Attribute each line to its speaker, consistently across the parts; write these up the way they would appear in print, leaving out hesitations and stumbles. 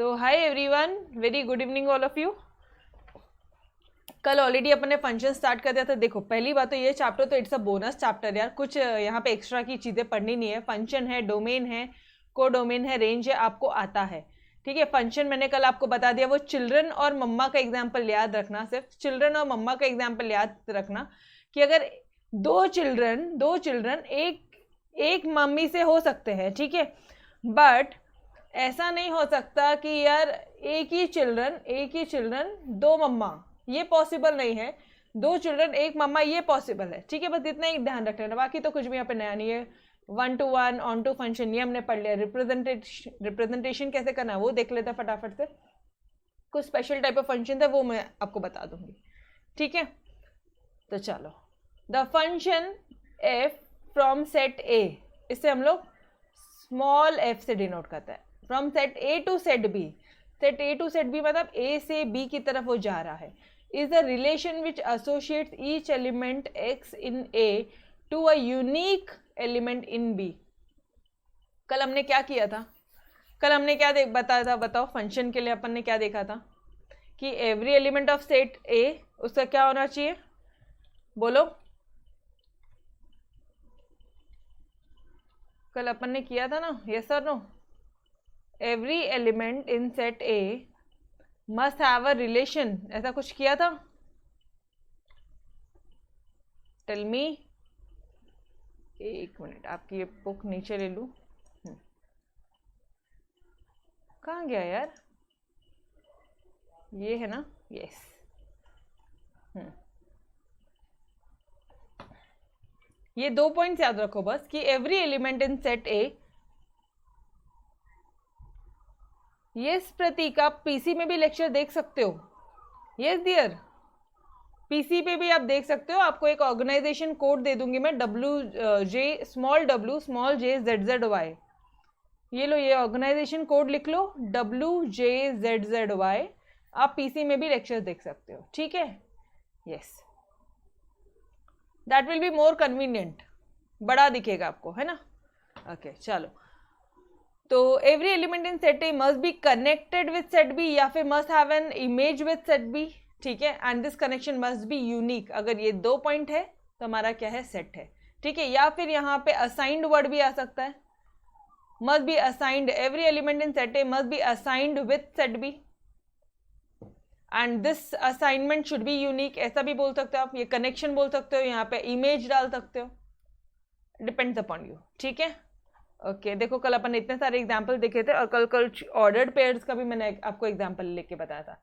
Speaker 1: तो hi everyone, very good evening all of you. कल already अपन ने फंक्शन स्टार्ट कर दिया था। देखो पहली बात तो ये चैप्टर तो इट्स अ बोनस चैप्टर यार, कुछ यहाँ पे एक्स्ट्रा की चीज़ें पढ़नी नहीं है। फंक्शन है, डोमेन है, कोडोमेन है, रेंज है, आपको आता है। ठीक है, फंक्शन मैंने कल आपको बता दिया, वो चिल्ड्रन और मम्मा का एग्जाम्पल याद रखना, सिर्फ चिल्ड्रन और मम्मा का एग्जाम्पल याद रखना कि अगर दो चिल्ड्रन एक मम्मी से हो सकते हैं, ठीक है, बट ऐसा नहीं हो सकता कि यार एक ही चिल्ड्रन दो मम्मा, ये पॉसिबल नहीं है। दो चिल्ड्रन एक मम्मा, ये पॉसिबल है। ठीक है, बस इतना ही ध्यान रख लेना, बाकी तो कुछ भी यहाँ पे नया नहीं है। 1 to 1 ऑन टू फंक्शन ये हमने पढ़ लिया। रिप्रेजेंटेशन कैसे करना है वो देख लेते हैं फटाफट से। कुछ स्पेशल टाइप ऑफ फंक्शन है वो मैं आपको बता दूंगी। ठीक है, तो चलो, the function F from set A, इससे हम लोग स्मॉल एफ से डिनोट करता है। From set A to set B, set A to set B मतलब ए से बी की तरफ वो जा रहा है, is the relation which associates each element X in A to a unique element in B. कल हमने क्या किया था? कल हमने क्या बताया था? बताओ, फंक्शन के लिए अपन ने क्या देखा था कि एवरी एलिमेंट ऑफ सेट ए, उसका क्या होना चाहिए? बोलो, कल अपन ने किया था ना, यस और no? Every element in set A must have a relation, ऐसा कुछ किया था? Tell me. एक मिनट, आपकी ये बुक नीचे ले लूं। कहाँ गया यार? ये है ना, यस। ये 2 पॉइंट्स याद रखो बस कि every element in set A, yes Prateek, आप पीसी में भी लेक्चर देख सकते हो। यस डियर, पीसी पे भी आप देख सकते हो। आपको एक ऑर्गेनाइजेशन कोड दे दूंगी मैं, W स्मॉल J ZZY। ये लो, ये ऑर्गेनाइजेशन कोड लिख लो, WJZZY। आप पीसी में भी लेक्चर देख सकते हो। ठीक है, yes, that will be more convenient, बड़ा दिखेगा आपको, है ना? ओके, चलो। तो every element in set A must be connected with set B, या फिर must have an image with set B. ठीक है, and this connection must be unique. अगर ये 2 पॉइंट है तो हमारा क्या है? सेट है। ठीक है, या फिर यहाँ पे असाइंड वर्ड भी आ सकता है, must be assigned, every element in set A must be assigned with set B and this assignment should be unique, ऐसा भी बोल सकते हो आप। ये कनेक्शन बोल सकते हो, यहाँ पे इमेज डाल सकते हो, डिपेंड्स अपॉन यू। ठीक है, ओके। देखो कल अपन ने इतने सारे एग्जाम्पल देखे थे, और कल ऑर्डर्ड पेयर्स का भी मैंने आपको एग्जाम्पल लेके बताया था।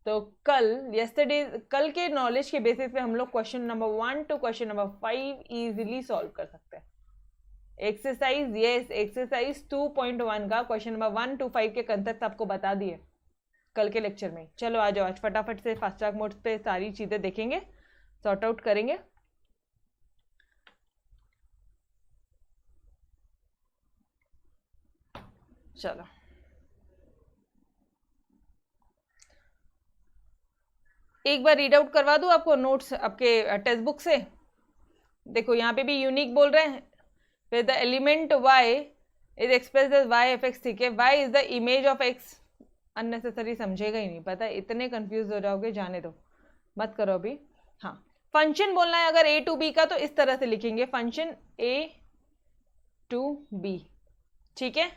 Speaker 1: तो कल के नॉलेज के बेसिस पे हम लोग question number 1 to question number 5 easily solve कर सकते हैं। एक्सरसाइज, यस, एक्सरसाइज 2.1 का क्वेश्चन नंबर 1 to 5 के कंसेप्ट आपको बता दिए कल के लेक्चर में। चलो आ जाओ, आज फटाफट से फास्ट ट्रैक मोड पे सारी चीजें देखेंगे, सॉर्ट आउट करेंगे। चलो, एक बार रीड आउट करवा दूं आपको नोट्स आपके टेक्स्ट बुक से। देखो यहाँ पे भी यूनिक बोल रहे हैं, फिर the element y is expressed as y F X. ठीक है, y is the image of x। Unnecessary समझेगा ही नहीं, पता है, इतने कंफ्यूज हो जाओगे, जाने दो, मत करो अभी। हाँ, फंक्शन बोलना है अगर a to b का, तो इस तरह से लिखेंगे, फंक्शन a to b। ठीक है,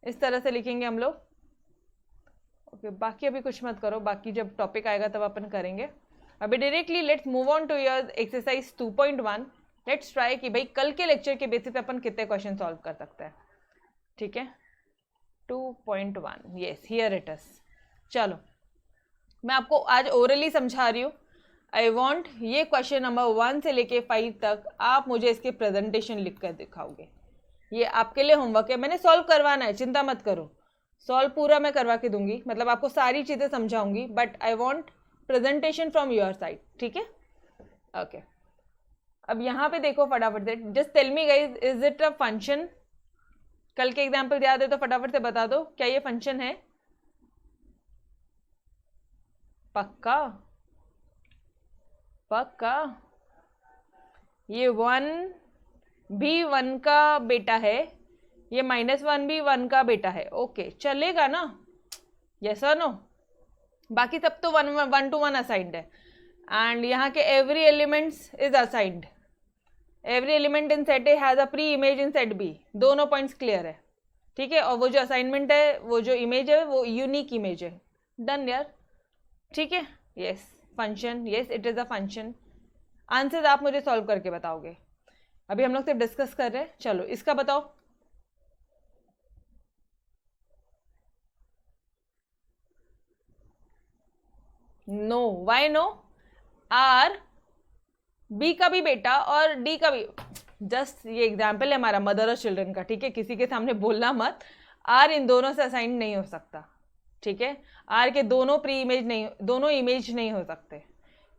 Speaker 1: इस तरह से लिखेंगे हम लोग। ओके, बाकी अभी कुछ मत करो, बाकी जब टॉपिक आएगा तब अपन करेंगे। अभी directly let's move on to your exercise 2.1। Let's try कि भाई कल के लेक्चर के बेसिस पे अपन कितने क्वेश्चन सॉल्व कर सकते हैं। ठीक है, 2.1, यस, हियर इट इज। चलो, मैं आपको आज ओरली समझा रही हूँ। आई वॉन्ट ये क्वेश्चन नंबर 1 से लेके 5 तक आप मुझे इसके प्रेजेंटेशन लिख कर दिखाओगे। ये आपके लिए होमवर्क है, मैंने सॉल्व करवाना है, चिंता मत करो, सॉल्व पूरा मैं करवा के दूंगी, मतलब आपको सारी चीजें समझाऊंगी, but I want presentation from your side. ठीक है, ओके। अब यहाँ पे देखो फटाफट से, just tell me guys, is it a function? कल के एग्जाम्पल याद है तो फटाफट से बता दो, क्या ये फंक्शन है? पक्का पक्का? ये 1 भी 1 का बेटा है, ये -1 भी 1 का बेटा है। ओके, चलेगा ना? यस और नो? बाकी सब तो 1 to 1 असाइंड है, एंड यहाँ के every elements is assigned, every element in set A has a preimage in set B, दोनों पॉइंट्स क्लियर है, ठीक है। और वो जो असाइनमेंट है, वो जो इमेज है वो यूनिक इमेज है। डन यार, ठीक है। Yes function, yes it is a function. Answer आप मुझे सॉल्व करके बताओगे, अभी हम लोग सिर्फ डिस्कस कर रहे हैं। चलो इसका बताओ। No, why no? R B का भी बेटा और डी का भी, जस्ट ये एग्जाम्पल है हमारा मदर और चिल्ड्रन का, ठीक है। किसी के सामने बोलना मत, आर इन दोनों से असाइन नहीं हो सकता, ठीक है। आर के दोनों प्री इमेज नहीं, दोनों इमेज नहीं हो सकते।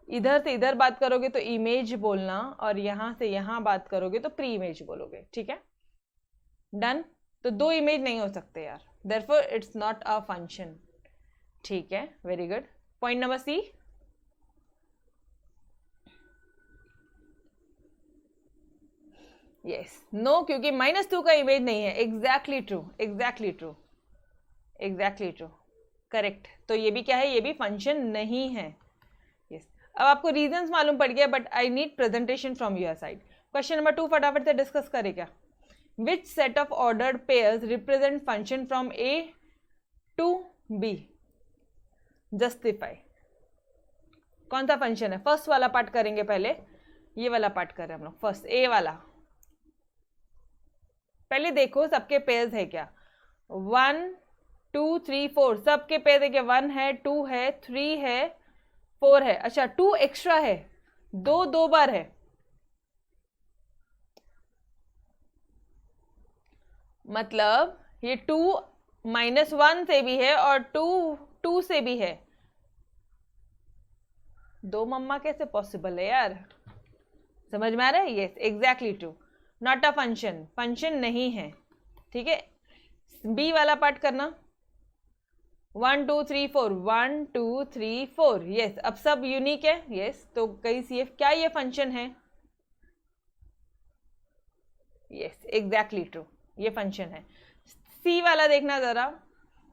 Speaker 1: इधर से इधर बात करोगे तो इमेज बोलना, और यहाँ से यहाँ बात करोगे तो प्री इमेज बोलोगे, ठीक है। डन। तो दो इमेज नहीं हो सकते यार, therefore it's not a function, ठीक है। Very good. Point number C. Yes no, क्योंकि -2 का इमेज नहीं है। Exactly true, exactly true, exactly true, correct. तो ये भी क्या है, ये भी फंक्शन नहीं है। यस अब आपको रीजंस मालूम पड़ गया, but I need presentation from your side. Question number 2 फटाफट से डिस्कस करें क्या। Which set of ordered pairs represent function from A to B? Justify. कौन सा फंक्शन है? फर्स्ट वाला पार्ट करेंगे पहले, ये वाला पार्ट करें हम लोग। फर्स्ट ए वाला, पहले देखो सबके पेयर्स है क्या। 1 2 3 4 सबके पेयर है क्या? 1 है, 2 है, 3 है, 4 है। अच्छा 2 एक्स्ट्रा है, दो बार है, मतलब ये 2 -1 से भी है और 2 से भी है। दो मम्मा कैसे पॉसिबल है यार? समझ में आ रहा है? Yes exactly true, not a function, function नहीं है, ठीक है। बी वाला पार्ट करना। 1 2 3 4, 1 2 3 4, यस। अब सब यूनिक है, यस। तो कई CF, क्या ये फंक्शन है? यस एग्जैक्टली ट्रू, ये फंक्शन है। सी वाला देखना जरा।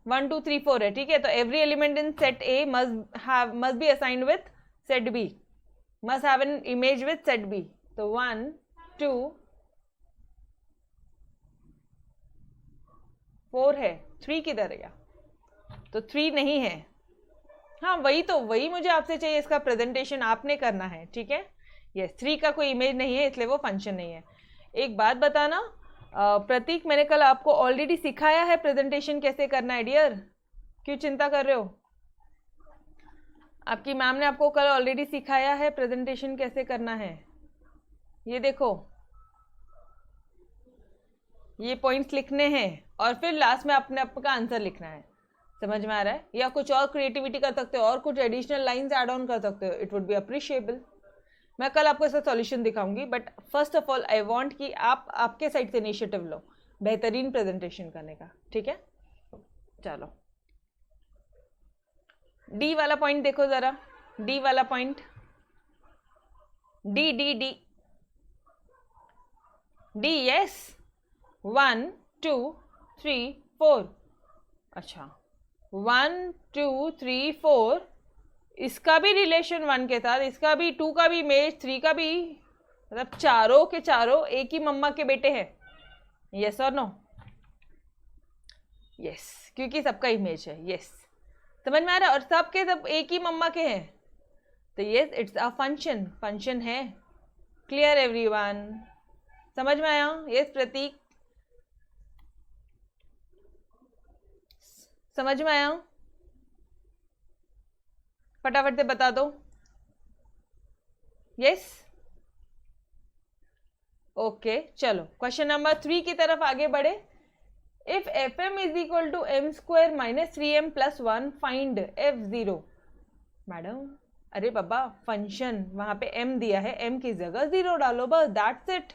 Speaker 1: 1 2 3 4 है, ठीक है। तो every element in set A must be assigned with set B, must have an image with set B. तो 1 2 4 है, 3 किधर है? तो 3 नहीं है। हाँ वही मुझे आपसे चाहिए, इसका प्रेजेंटेशन आपने करना है, ठीक है। यस 3 का कोई इमेज नहीं है, इसलिए वो फंक्शन नहीं है। एक बात बताना प्रतीक, मैंने कल आपको ऑलरेडी सिखाया है प्रेजेंटेशन कैसे करना है डियर, क्यों चिंता कर रहे हो? आपकी मैम ने आपको कल ऑलरेडी सिखाया है प्रेजेंटेशन कैसे करना है। ये देखो, ये पॉइंट्स लिखने हैं और फिर लास्ट में अपने आपका आंसर लिखना है। समझ में आ रहा है? या कुछ और क्रिएटिविटी कर सकते हो और कुछ एडिशनल लाइंस ऐड ऑन कर सकते हो, इट वुड बी अप्रिशिएबल। मैं कल आपको इसका सॉल्यूशन दिखाऊंगी, but first of all I want कि आप आपके साइड से इनिशिएटिव लो बेहतरीन प्रेजेंटेशन करने का, ठीक है। चलो डी वाला पॉइंट देखो जरा, डी वाला point, D D D D, yes 1 2 3 4। अच्छा 1 2 3 4, इसका भी रिलेशन 1 के साथ, इसका भी 2 का भी इमेज, 3 का भी, मतलब चारों के चारों एक ही मम्मा के बेटे हैं। यस और नो? यस, क्योंकि सबका इमेज है। यस समझ में आ रहा है? और सबके सब एक ही मम्मा के हैं, तो yes it's a function, function है। Clear everyone? समझ में आया? यस प्रतीक समझ में आया? फटाफट से बता दो। यस ओके चलो क्वेश्चन नंबर 3 की तरफ आगे बढ़े। If fm is equal to m square minus 3m plus 1 find f0। Madam अरे बाबा फंक्शन, वहां पे m दिया है, m की जगह 0 डालो, बस दैट्स इट।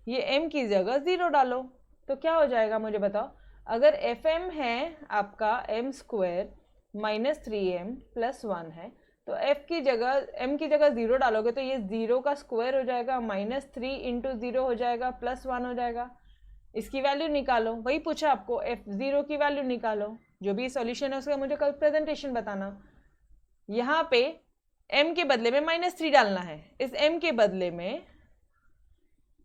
Speaker 1: ये m की जगह 0 डालो तो क्या हो जाएगा मुझे बताओ। अगर fm है आपका m square minus 3m plus 1 है, तो f की जगह, m की जगह 0 डालोगे तो ये 0 का स्क्वायर हो जाएगा, -3 इंटू 0 हो जाएगा, प्लस 1 हो जाएगा। इसकी वैल्यू निकालो, वही पूछा आपको, f0 की वैल्यू निकालो। जो भी सॉल्यूशन है उसका मुझे कल प्रेजेंटेशन बताना। यहाँ पे m के बदले में -3 डालना है, इस m के बदले में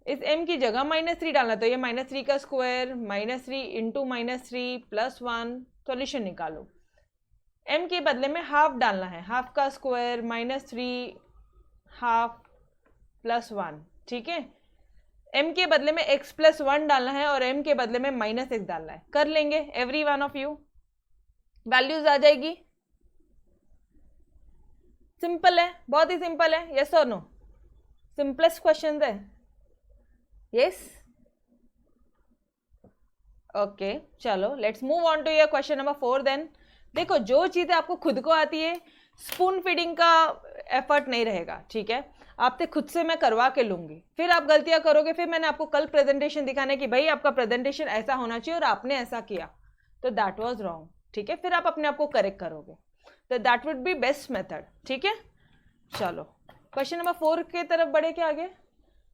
Speaker 1: इस m की जगह -3 डालना, तो ये -3 का स्क्वायर -3 इंटू -3 + 1, सॉल्यूशन निकालो। m के बदले में हाफ डालना है, हाफ का स्क्वायर -3 हाफ +1, ठीक है। m के बदले में x + 1 डालना है और m के बदले में -1 डालना है। कर लेंगे every one of you, values आ जाएगी। सिंपल है, बहुत ही सिंपल है। यस और नो? सिंपलेस्ट क्वेश्चन है। यस, ओके, चलो let's move on to your question number 4 then. देखो, जो चीजें आपको खुद को आती है, स्पून फीडिंग का एफर्ट नहीं रहेगा, ठीक है। आपसे खुद से मैं करवा के लूंगी, फिर आप गलतियां करोगे, फिर मैंने आपको कल प्रेजेंटेशन दिखाने की भाई आपका प्रेजेंटेशन ऐसा होना चाहिए और आपने ऐसा किया, तो दैट वाज रॉन्ग, ठीक है। फिर आप अपने आप को करेक्ट करोगे, तो that would be best method, ठीक है। चलो क्वेश्चन नंबर 4 की तरफ बढ़े क्या आगे।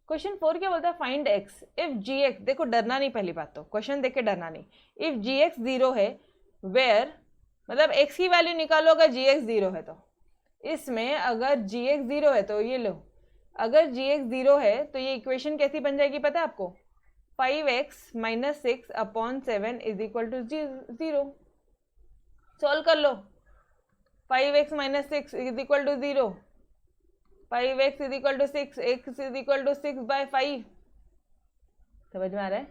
Speaker 1: क्वेश्चन 4 क्या बोलता है, फाइंड x इफ gx, देखो डरना नहीं, पहली बात तो क्वेश्चन देख के डरना नहीं। इफ gx 0 है, वेयर मतलब x की वैल्यू निकालो अगर gx 0 है। तो इसमें अगर gx 0 है तो ये लो, अगर gx 0 है तो ये इक्वेशन कैसी बन जाएगी पता है आपको, 5x - 6/7 = 0। सॉल्व कर लो, 5x - 6 = 0, 5x = 6, x = 6/5। समझ में आ रहा है?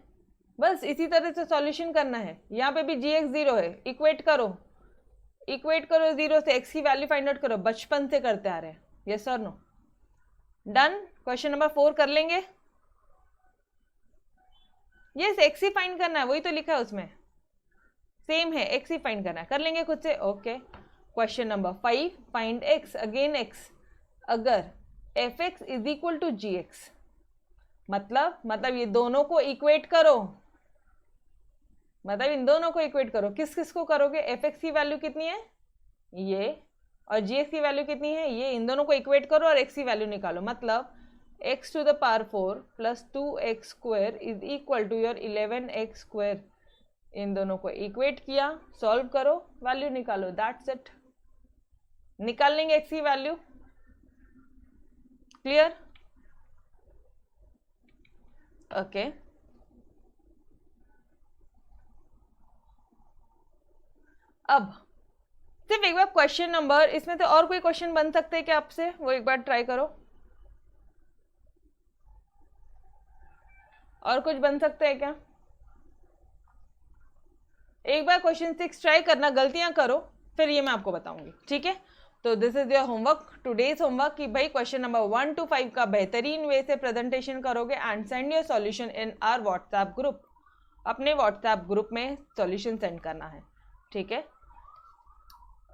Speaker 1: बस इसी तरह से सॉल्यूशन करना है। यहाँ पे भी gx 0 है, इक्वेट करो 0 से x की वैल्यू फाइंड आउट करो, बचपन से करते आ रहे हैं। यस और नो? डन। क्वेश्चन नंबर 4 कर लेंगे। यस, x ही फाइंड करना है, वही तो लिखा है उसमें, सेम है, x ही फाइंड करना है, कर लेंगे खुद से। Okay, question number 5, find x, again x। अगर f(x) = gx, मतलब ये दोनों को इक्वेट करो, मतलब इन दोनों को इक्वेट करो। किस किस को करोगे, f(x) की वैल्यू कितनी है ये, और gx की वैल्यू कितनी है ये, इन दोनों को इक्वेट करो और x की वैल्यू निकालो। मतलब x⁴ + 2x² = योर 11x²। इन दोनों को इक्वेट किया, सॉल्व करो, वैल्यू निकालो, दैट्स इट। निकाल लेंगे x की वैल्यू। क्लियर? ओके, अब सिर्फ एक बार क्वेश्चन नंबर, इसमें से और कोई क्वेश्चन बन सकते हैं क्या आपसे, वो एक बार ट्राई करो। और कुछ बन सकते हैं क्या? एक बार क्वेश्चन 6 ट्राई करना, गलतियां करो, फिर ये मैं आपको बताऊंगी, ठीक है। तो this is your homework, today's homework, कि भाई क्वेश्चन नंबर 1 to 5 का बेहतरीन वे से प्रेजेंटेशन करोगे and send your solution in our WhatsApp group. अपने व्हाट्सएप ग्रुप में सॉल्यूशन सेंड करना है, ठीक है।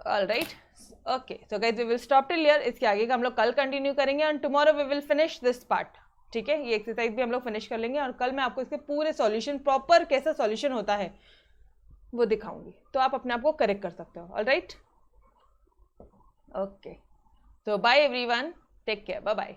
Speaker 1: Alright, okay, so guys we will stop till here. इसके आगे का हम लोग कल कंटिन्यू करेंगे and tomorrow we will finish this part, ठीक है। ये एक्सरसाइज भी हम लोग फिनिश कर लेंगे और कल मैं आपको इसके पूरे सॉल्यूशन, प्रॉपर कैसा सॉल्यूशन होता है वो दिखाऊंगी, तो आप अपने आप को करेक्ट कर सकते हो। Alright, okay, so bye everyone, take care, bye bye।